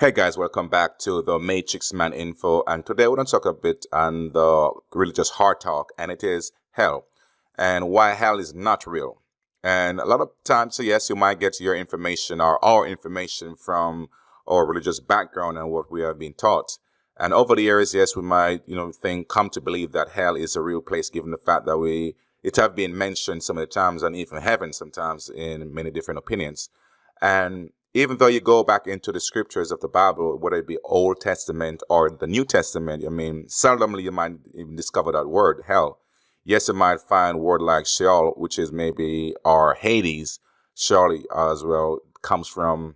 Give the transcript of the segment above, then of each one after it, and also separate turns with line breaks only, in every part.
Hey guys, welcome back to the Matrix Man Info, and today we're going to talk a bit on the religious hard talk, and it is hell, and why hell is not real. And a lot of times, so yes, you might get your information or our information from our religious background and what we have been taught. And over the years, yes, we might, come to believe that hell is a real place, given the fact that it have been mentioned some of the times, and even heaven sometimes in many different opinions. And even though you go back into the scriptures of the Bible, whether it be Old Testament or the New Testament, seldomly you might even discover that word, hell. Yes, you might find a word like Sheol, which is maybe, or Hades. Sheol as well comes from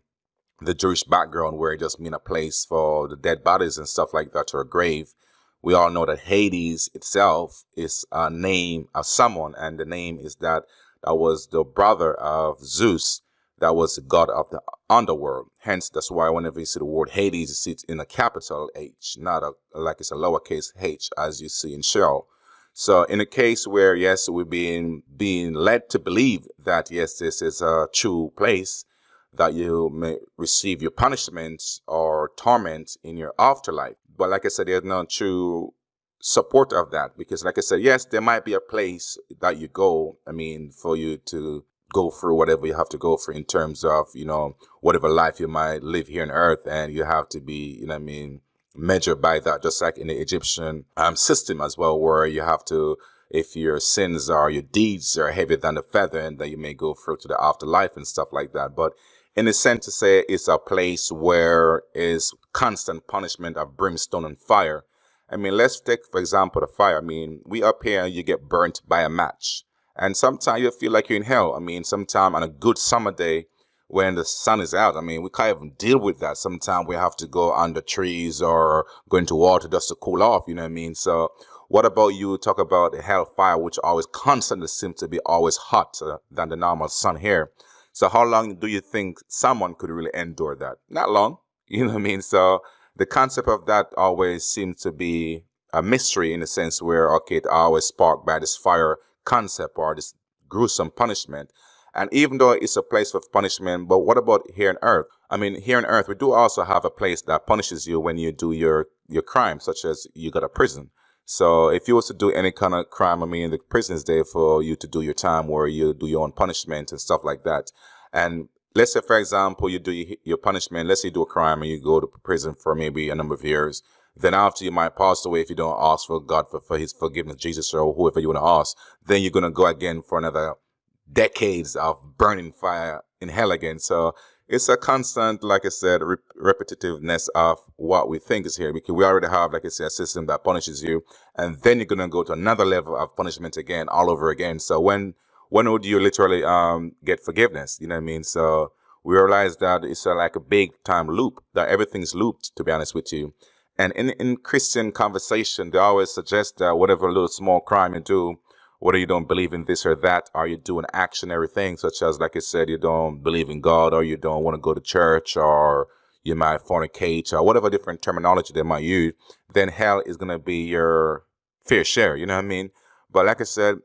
the Jewish background, where it just means a place for the dead bodies and stuff like that, or a grave. We all know that Hades itself is a name of someone, and the name is that was the brother of Zeus. That was the god of the underworld. Hence, that's why whenever you see the word Hades, you see it in a capital H, not like it's a lowercase h, as you see in Sheol. So in a case where, yes, we're being led to believe that, yes, this is a true place, that you may receive your punishment or torment in your afterlife. But like I said, there's no true support of that, because like I said, yes, there might be a place that you go, for you to go through whatever you have to go through in terms of, whatever life you might live here on earth, and you have to be, measured by that, just like in the Egyptian system as well, where you have to, if your sins or your deeds are heavier than a feather, and then you may go through to the afterlife and stuff like that. But in a sense to say, it's a place where is constant punishment of brimstone and fire. Let's take, for example, the fire. We up here, you get burnt by a match. And sometimes you feel like you're in hell. Sometimes on a good summer day when the sun is out, we can't even deal with that. Sometimes we have to go under trees or go into water just to cool off, So what about you talk about the hellfire, which always constantly seems to be always hotter than the normal sun here? So how long do you think someone could really endure that? Not long, So the concept of that always seems to be a mystery, in a sense where, okay, it always sparked by this fire concept or this gruesome punishment. And even though it's a place of punishment, but what about here on earth? Here on earth, we do also have a place that punishes you when you do your crime, such as you go to prison. So if you was to do any kind of crime, the prison is there for you to do your time, where you do your own punishment and stuff like that. And let's say, for example, you do your punishment. Let's say you do a crime and you go to prison for maybe a number of years. Then after you might pass away, if you don't ask for God for his forgiveness, Jesus or whoever you want to ask, then you're going to go again for another decades of burning fire in hell again. So it's a constant, like I said, repetitiveness of what we think is here, because we already have, like I said, a system that punishes you, and then you're going to go to another level of punishment again, all over again. So when would you literally get forgiveness? So we realize that it's like a big time loop, that everything's looped, to be honest with you. And in Christian conversation, they always suggest that whatever little small crime you do, whether you don't believe in this or that, or you do an actionary thing, such as, like I said, you don't believe in God, or you don't want to go to church, or you might fornicate, or whatever different terminology they might use, then hell is going to be your fair share, But like I said,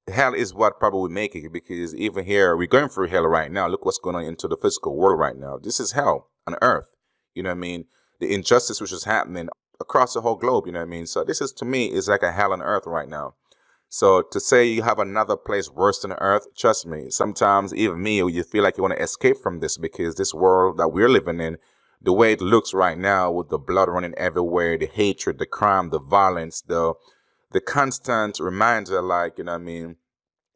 hell is what probably we make it, because even here, we're going through hell right now. Look what's going on into the physical world right now. This is hell on earth, The injustice which is happening across the whole globe, So this is, to me, is like a hell on earth right now. So to say you have another place worse than earth, trust me, sometimes even me, you feel like you want to escape from this, because this world that we're living in, the way it looks right now, with the blood running everywhere, the hatred, the crime, the violence, the constant reminder, like,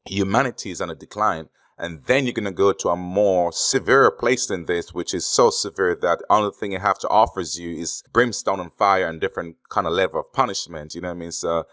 humanity is on a decline. And then you're going to go to a more severe place than this, which is so severe that the only thing you have to offer you is brimstone and fire and different kind of level of punishment. So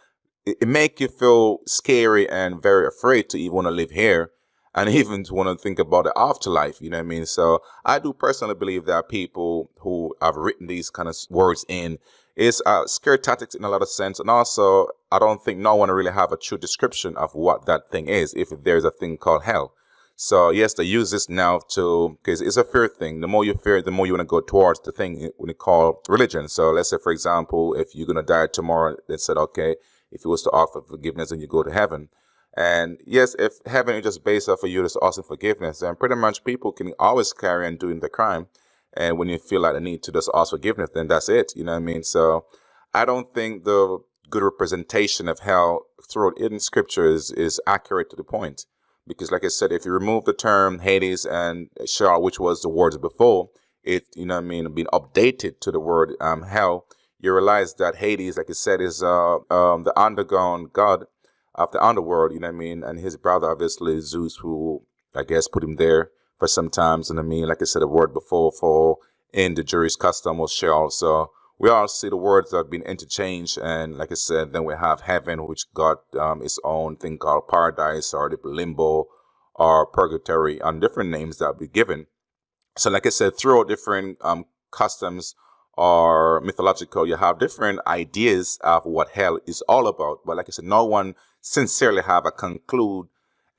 it make you feel scary and very afraid to even want to live here, and even to want to think about the afterlife. So I do personally believe that people who have written these kind of words in is scare tactics in a lot of sense. And also, I don't think no one really have a true description of what that thing is, if there's a thing called hell. So yes, they use this now because it's a fear thing. The more you fear, the more you want to go towards the thing when you call religion. So let's say, for example, if you're going to die tomorrow, they said, okay, if you was to offer forgiveness and you go to heaven. And yes, if heaven is just based off of you just asking forgiveness, then pretty much people can always carry on doing the crime. And when you feel like the need to just ask forgiveness, then that's it. You know what I mean? So I don't think the good representation of hell throughout in scripture is accurate to the point. Because like I said, if you remove the term Hades and Sheol, which was the words before, it, you know what I mean, been updated to the word hell, you realize that Hades, like I said, is the underground god of the underworld, you know what I mean, and his brother, obviously, Zeus, who I guess put him there for some times, and I mean, like I said, the word before for in the Jewish custom was Sheol. So we all see the words that have been interchanged, and like I said, then we have heaven, which got its own thing called paradise or the limbo or purgatory, and different names that be given. So like I said, throughout different customs or mythological, you have different ideas of what hell is all about. But like I said, no one sincerely have a conclude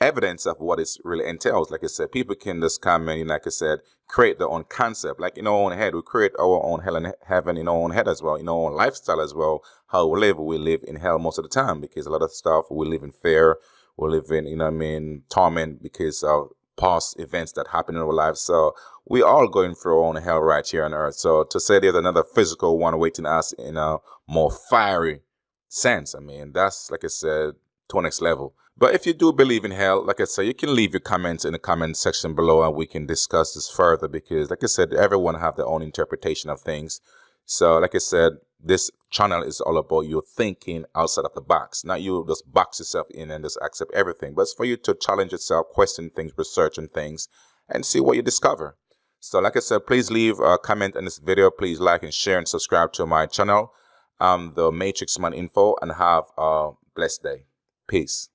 evidence of what it really entails. Like I said, people can just come and, like I said, create their own concept. Like in our own head, we create our own hell and heaven in our own head as well, in our own lifestyle as well. How we live in hell most of the time, because a lot of stuff we live in fear, we live in, you know what I mean, torment because of past events that happen in our lives. So we all going through our own hell right here on earth. So to say there's another physical one waiting us in a more fiery sense, I mean, that's, like I said, to a next level. But if you do believe in hell, like I said, you can leave your comments in the comment section below and we can discuss this further, because like I said, everyone have their own interpretation of things. So like I said, this channel is all about you thinking outside of the box, not you just box yourself in and just accept everything, but it's for you to challenge yourself, question things, research and things, and see what you discover. So like I said, please leave a comment on this video. Please like and share and subscribe to my channel, the Matrix Man Info, and have a blessed day. Peace.